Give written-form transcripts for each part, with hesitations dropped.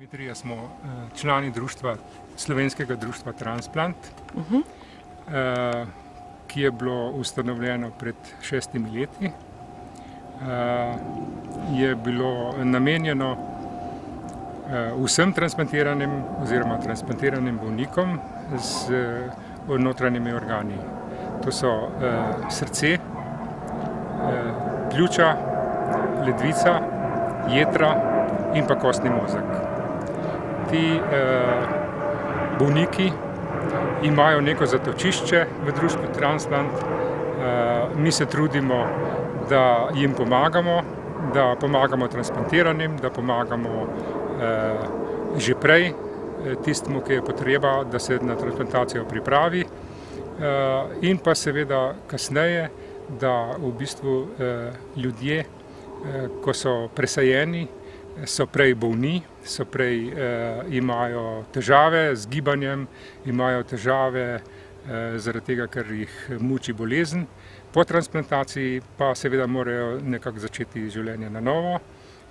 Dimitrija smo člani Slovenskega društva Transplant, ki je bilo ustanovljeno pred 6 leti. Je bilo namenjeno vsem transplantiranim oziroma transplantiranim bolnikom z notranjimi organi. To so srce, pljuča, ledvica, jetra in pa kostni mozeg. Ti bolniki imajo neko zatočišče v društvu Transplant. Mi se trudimo, da jim pomagamo, da pomagamo transplantiranim, da pomagamo že prej tistemu, ki je potreba, da se na transplantacijo pripravi, in pa seveda kasneje, da v bistvu ljudje, ko so presajeni, so prej bolni, imajo težave z gibanjem, imajo težave zaradi tega, ker jih muči bolezen. Po transplantaciji pa seveda morajo nekako začeti življenje na novo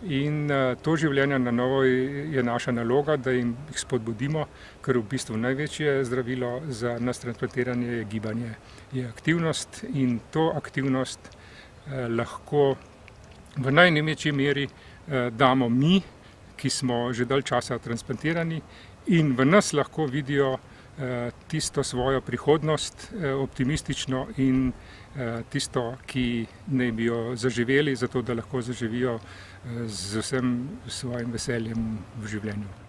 in to življenje na novo je naša naloga, da jih spodbudimo, ker v bistvu največje zdravilo za nas transplantiranje je gibanje, je aktivnost in to aktivnost lahko v največji meri damo mi, ki smo že dalj časa transplantirani in v nas lahko vidijo tisto svojo prihodnost optimistično in tisto, ki naj bi jo zaživeli, zato da lahko zaživijo z vsem svojim veseljem v življenju.